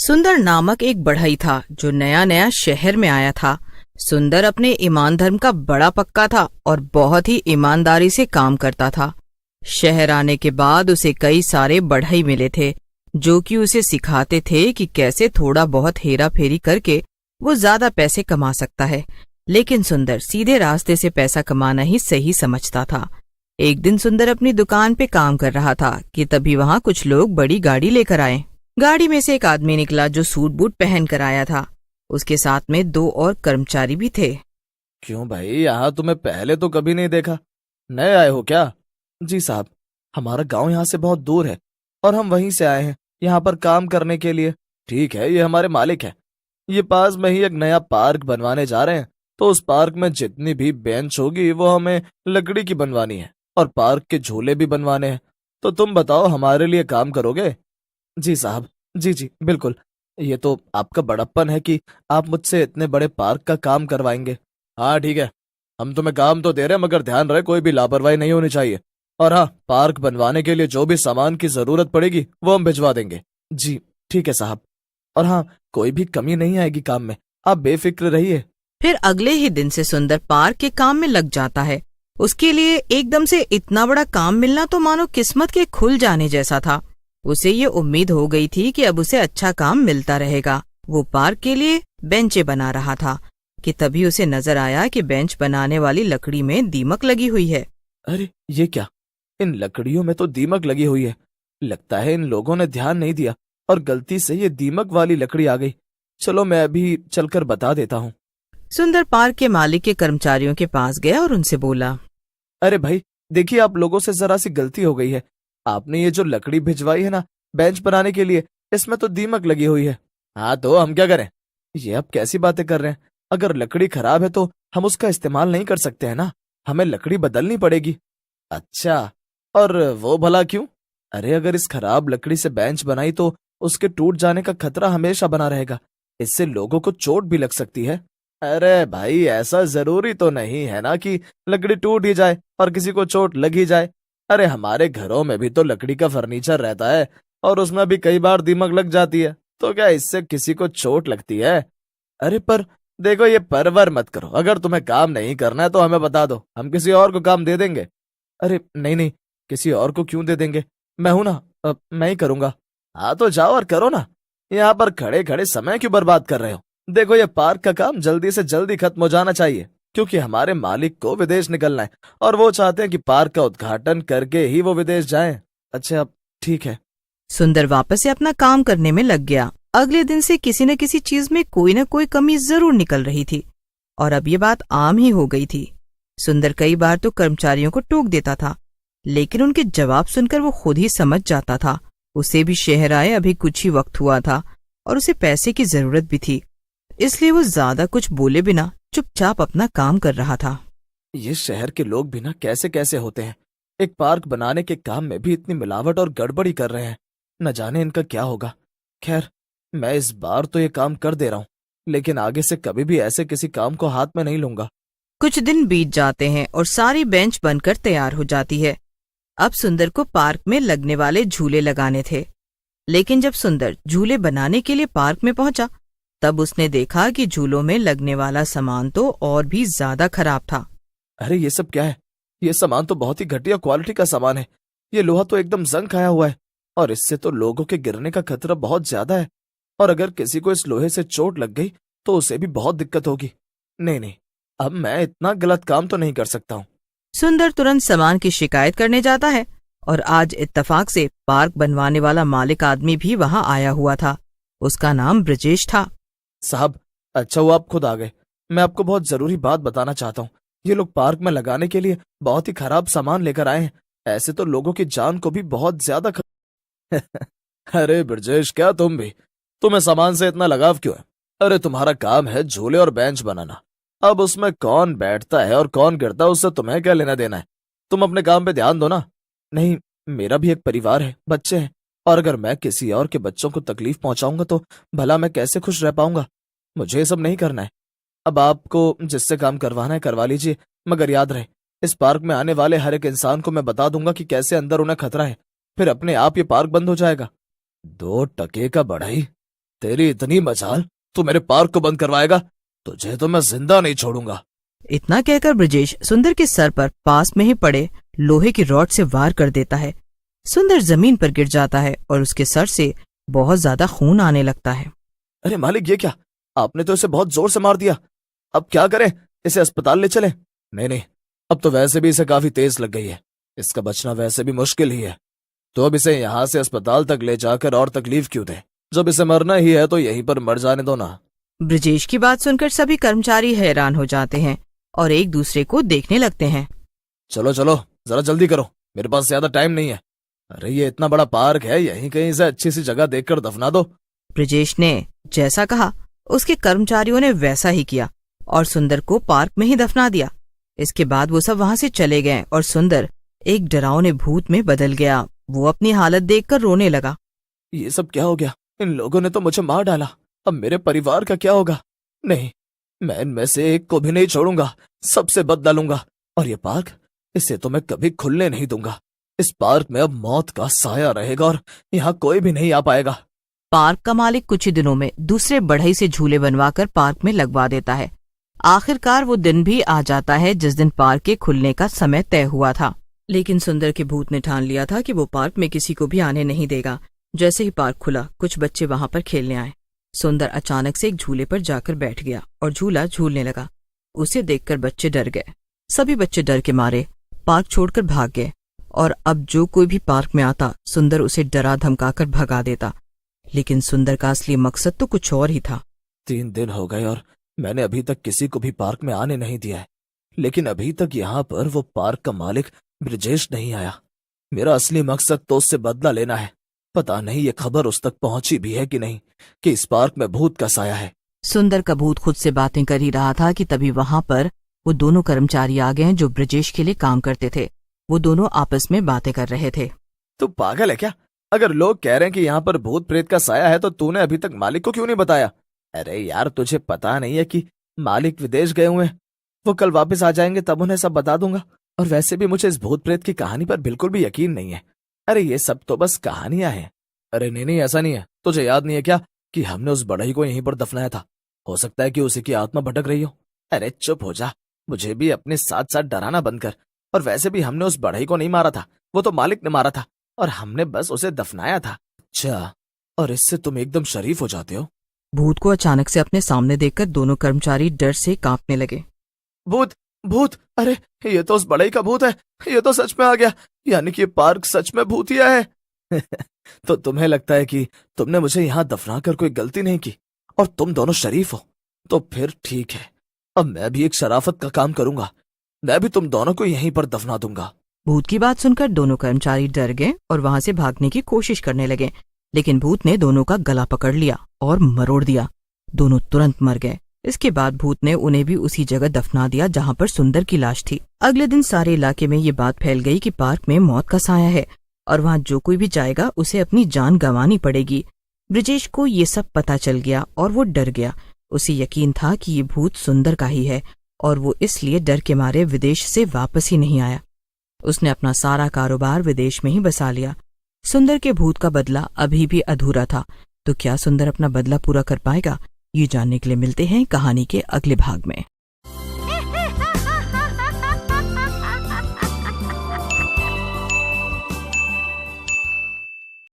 सुंदर नामक एक बढ़ई था जो नया नया शहर में आया था। सुंदर अपने ईमान धर्म का बड़ा पक्का था और बहुत ही ईमानदारी से काम करता था। शहर आने के बाद उसे कई सारे बढ़ई मिले थे जो कि उसे सिखाते थे कि कैसे थोड़ा बहुत हेरा फेरी करके वो ज्यादा पैसे कमा सकता है। लेकिन सुंदर सीधे रास्ते से पैसा कमाना ही सही समझता था। एक दिन सुंदर अपनी दुकान पे काम कर रहा था कि तभी वहां कुछ लोग बड़ी गाड़ी लेकर आए। गाड़ी में से एक आदमी निकला जो सूट बूट पहन कर आया था। उसके साथ में दो और कर्मचारी भी थे। क्यों भाई, यहाँ तुम्हें पहले तो कभी नहीं देखा, नए आए हो क्या? जी साहब, हमारा गांव यहाँ से बहुत दूर है और हम वहीं से आए हैं यहाँ पर काम करने के लिए। ठीक है, ये हमारे मालिक हैं। ये पास में ही एक नया पार्क बनवाने जा रहे हैं, तो उस पार्क में जितनी भी बेंच होगी वो हमें लकड़ी की बनवानी है और पार्क के झूले भी बनवाने हैं। तो तुम बताओ, हमारे लिए काम करोगे? जी साहब, जी जी बिल्कुल। ये तो आपका बड़प्पन है कि आप मुझसे इतने बड़े पार्क का काम करवाएंगे। हाँ ठीक है, हम तुम्हें काम तो दे रहे हैं, मगर ध्यान रहे कोई भी लापरवाही नहीं होनी चाहिए। और हाँ, पार्क बनवाने के लिए जो भी सामान की जरूरत पड़ेगी वो हम भिजवा देंगे। जी ठीक है साहब। और हाँ, कोई भी कमी नहीं आएगी काम में, आप बेफिक्र रहिए। फिर अगले ही दिन से सुंदर पार्क के काम में लग जाता है। उसके लिए एकदम से इतना बड़ा काम मिलना तो मानो किस्मत के खुल जाने जैसा था। उसे ये उम्मीद हो गई थी कि अब उसे अच्छा काम मिलता रहेगा। वो पार्क के लिए बेंचें बना रहा था कि तभी उसे नजर आया कि बेंच बनाने वाली लकड़ी में दीमक लगी हुई है। अरे ये क्या, इन लकड़ियों में तो दीमक लगी हुई है। लगता है इन लोगों ने ध्यान नहीं दिया और गलती से ये दीमक वाली लकड़ी आ गई। चलो मैं अभी चलकर बता देता हूँ। सुंदर पार्क के मालिक के कर्मचारियों के पास गया और उनसे बोला, अरे भाई देखिए, आप लोगों से जरा सी गलती हो गई है। आपने ये जो लकड़ी भिजवाई है ना बेंच बनाने के लिए, इसमें तो दीमक लगी हुई है। हाँ तो हम क्या करें? ये आप कैसी बातें कर रहे हैं? अगर लकड़ी खराब है तो हम उसका इस्तेमाल नहीं कर सकते हैं ना, हमें लकड़ी बदलनी पड़ेगी। अच्छा, और वो भला क्यों? अरे अगर इस खराब लकड़ी से बेंच बनाई तो उसके टूट जाने का खतरा हमेशा बना रहेगा। इससे लोगों को चोट भी लग सकती है। अरे भाई, ऐसा जरूरी तो नहीं है ना कि लकड़ी टूट ही जाए और किसी को चोट लग ही जाए। अरे हमारे घरों में भी तो लकड़ी का फर्नीचर रहता है और उसमें भी कई बार दीमक लग जाती है, तो क्या इससे किसी को चोट लगती है? अरे पर देखो, ये परवर मत करो। अगर तुम्हें काम नहीं करना है तो हमें बता दो, हम किसी और को काम दे देंगे। अरे नहीं नहीं, किसी और को क्यों दे देंगे, मैं हूं ना, मैं ही करूंगा। हाँ तो जाओ और करो ना, यहाँ पर खड़े खड़े समय क्यों बर्बाद कर रहे हो? देखो, ये पार्क का काम जल्दी से जल्दी खत्म हो जाना चाहिए, क्योंकि हमारे मालिक को विदेश निकलना है और वो चाहते हैं कि पार्क का उद्घाटन करके ही वो विदेश जाएं। अच्छा ठीक है। सुंदर वापस से अपना काम करने में लग गया। अगले दिन से किसी न किसी चीज में कोई न कोई कमी जरूर निकल रही थी और अब ये बात आम ही हो गई थी। सुंदर कई बार तो कर्मचारियों को टोक देता था, लेकिन उनके जवाब सुनकर वो खुद ही समझ जाता था। उसे भी शहर आए अभी कुछ ही वक्त हुआ था और उसे पैसे की जरूरत भी थी, इसलिए वो ज्यादा कुछ बोले बिना चुपचाप अपना काम कर रहा था। ये शहर के लोग भी ना कैसे कैसे होते हैं, एक पार्क बनाने के काम में भी इतनी मिलावट और गड़बड़ी कर रहे हैं। न जाने इनका क्या होगा। खैर, मैं इस बार तो ये काम कर दे रहा हूँ, लेकिन आगे से कभी भी ऐसे किसी काम को हाथ में नहीं लूंगा। कुछ दिन बीत जाते हैं और सारी बेंच बनकर तैयार हो जाती है। अब सुंदर को पार्क में लगने वाले झूले लगाने थे, लेकिन जब सुंदर झूले बनाने के लिए पार्क में पहुंचा तब उसने देखा कि झूलों में लगने वाला सामान तो और भी ज्यादा खराब था। अरे ये सब क्या है? ये सामान तो बहुत ही घटिया क्वालिटी का सामान है। ये लोहा तो एकदम जंग खाया हुआ है और इससे तो लोगों के गिरने का खतरा बहुत ज्यादा है। और अगर किसी को इस लोहे से चोट लग गई तो उसे भी बहुत दिक्कत होगी। नहीं नहीं, अब मैं इतना गलत काम तो नहीं कर सकता हूँ। सुंदर तुरंत सामान की शिकायत करने जाता है और आज इत्तेफाक से पार्क बनवाने वाला मालिक आदमी भी वहां आया हुआ था। उसका नाम ब्रजेश था। साहब, अच्छा हुआ आप खुद आ गए। मैं आपको बहुत जरूरी बात बताना चाहता हूँ। ये लोग पार्क में लगाने के लिए बहुत ही खराब सामान लेकर आए हैं। ऐसे तो लोगों की जान को भी बहुत ज्यादा अरे ब्रजेश, क्या तुम भी? तुम्हें सामान से इतना लगाव क्यों है? अरे तुम्हारा काम है झूले और बेंच बनाना। अब उसमें कौन बैठता है और कौन गिरता है उससे तुम्हें क्या लेना देना है? तुम अपने काम पे ध्यान दो ना। नहीं, मेरा भी एक परिवार है, बच्चे हैं, और अगर मैं किसी और के बच्चों को तकलीफ पहुंचाऊंगा तो भला मैं कैसे खुश रह पाऊंगा? मुझे ये सब नहीं करना है। अब आपको जिससे काम करवाना है करवा लीजिए, मगर याद रहे, इस पार्क में आने वाले हर एक इंसान को मैं बता दूंगा कि कैसे अंदर उन्हें खतरा है। फिर अपने आप ये पार्क बंद हो जाएगा। 2 टके का बढ़ई, तेरी इतनी मजाल, तू मेरे पार्क को बंद करवाएगा? तुझे तो मैं जिंदा नहीं छोड़ूंगा। इतना कहकर ब्रजेश सुंदर के सर पर पास में ही पड़े लोहे की रॉड से वार कर देता है। सुंदर जमीन पर गिर जाता है और उसके सर से बहुत ज्यादा खून आने लगता है। अरे मालिक, ये क्या? आपने तो इसे बहुत जोर से मार दिया। अब क्या करें? इसे अस्पताल ले चलें? नहीं, अब तो वैसे भी इसे काफी तेज लग गई है, इसका बचना वैसे भी मुश्किल ही है। तो अब इसे यहाँ से अस्पताल तक ले जाकर और तकलीफ क्यों दे? जब इसे मरना ही है तो यहीं पर मर जाने दो ना। ब्रजेश की बात सुनकर सभी कर्मचारी हैरान हो जाते हैं और एक दूसरे को देखने लगते हैं। चलो चलो, जरा जल्दी करो, मेरे पास ज्यादा टाइम नहीं है। अरे ये इतना बड़ा पार्क है, यहीं कहीं से अच्छी सी जगह देखकर दफना दो। ब्रजेश ने जैसा कहा उसके कर्मचारियों ने वैसा ही किया और सुंदर को पार्क में ही दफना दिया। इसके बाद वो सब वहां से चले गए और सुंदर एक डरावने भूत में बदल गया। वो अपनी हालत देखकर रोने लगा। ये सब क्या हो गया? इन लोगों ने तो मुझे मार डाला, अब मेरे परिवार का क्या होगा? नहीं, मैं इनमें से एक को भी नहीं छोड़ूंगा, सबसे बदला लूंगा। और ये पार्क, इसे तो मैं कभी खुलने नहीं दूंगा। इस पार्क में अब मौत का साया रहेगा और यहाँ कोई भी नहीं आ पाएगा। पार्क का मालिक कुछ ही दिनों में दूसरे बढ़ई से झूले बनवाकर पार्क में लगवा देता है। आखिरकार वो दिन भी आ जाता है जिस दिन पार्क के खुलने का समय तय हुआ था। लेकिन सुंदर के भूत ने ठान लिया था कि वो पार्क में किसी को भी आने नहीं देगा। जैसे ही पार्क खुला, कुछ बच्चे वहां पर खेलने आए। सुंदर अचानक से एक झूले पर जाकर बैठ गया और झूला झूलने लगा। उसे देखकर बच्चे डर गए। सभी बच्चे डर के मारे पार्क छोड़कर भाग गए और अब जो कोई भी पार्क में आता, सुंदर उसे डरा धमकाकर भगा देता। लेकिन सुंदर का असली मकसद तो कुछ और ही था। 3 दिन हो गए और मैंने अभी तक किसी को भी पार्क में आने नहीं दिया है। लेकिन अभी तक यहाँ पर वो पार्क का मालिक ब्रजेश नहीं आया। मेरा असली मकसद तो उससे बदला लेना है। पता नहीं ये खबर उस तक पहुंची भी है कि नहीं कि इस पार्क में भूत का साया है। सुंदर का भूत खुद से बातें कर ही रहा था कि तभी वहां पर वो दोनों कर्मचारी आ गए जो ब्रजेश के लिए काम करते थे। वो दोनों आपस में बातें कर रहे थे। तू पागल है क्या? अगर लोग कह रहे हैं कि यहाँ पर भूत प्रेत का साया है तो तूने अभी तक मालिक को क्यों नहीं बताया? अरे यार, तुझे पता नहीं है कि मालिक विदेश गए हुए हैं? वो कल वापस आ जाएंगे, तब उन्हें सब बता दूंगा। और वैसे भी मुझे इस भूत प्रेत की कहानी पर बिल्कुल भी यकीन नहीं है। अरे ये सब तो बस कहानियां हैं। अरे नहीं, ऐसा नहीं है। तुझे याद नहीं है क्या कि हमने उस बढ़ई को यहीं पर दफनाया था? हो सकता है कि उसी की आत्मा भटक रही हो। अरे चुप हो जा, मुझे भी अपने साथ साथ डराना बंद कर। और वैसे भी हमने उस बढ़ई को नहीं मारा था, वो तो मालिक ने मारा था और हमने बस उसे दफनाया था। अच्छा, और इससे तुम एकदम शरीफ हो जाते हो? भूत को अचानक से अपने सामने देखकर दोनों कर्मचारी डर से कांपने लगे। भूत, भूत! अरे ये तो उस बढ़ई का भूत है। ये तो सच में आ गया, यानी कि ये पार्क सच में भूतिया है। तो तुम्हें लगता है कि तुमने मुझे यहाँ दफना कर कोई गलती नहीं की और तुम दोनों शरीफ हो? तो फिर ठीक है, अब मैं भी एक शराफत का काम करूंगा। मैं भी तुम दोनों को यहीं पर दफना दूंगा। भूत की बात सुनकर दोनों कर्मचारी डर गए और वहां से भागने की कोशिश करने लगे। लेकिन भूत ने दोनों का गला पकड़ लिया और मरोड़ दिया। दोनों तुरंत मर गए। इसके बाद भूत ने उन्हें भी उसी जगह दफना दिया जहां पर सुंदर की लाश थी। अगले दिन सारे इलाके में ये बात फैल गई कि पार्क में मौत का साया है और वहां जो कोई भी जाएगा उसे अपनी जान गंवानी पड़ेगी। ब्रजेश को ये सब पता चल गया और वो डर गया। उसे यकीन था कि ये भूत सुंदर का ही है और वो इसलिए डर के मारे विदेश से वापस ही नहीं आया। उसने अपना सारा कारोबार विदेश में ही बसा लिया। सुंदर के भूत का बदला अभी भी अधूरा था, तो क्या सुंदर अपना बदला पूरा कर पाएगा? ये जानने के लिए मिलते हैं कहानी के अगले भाग में।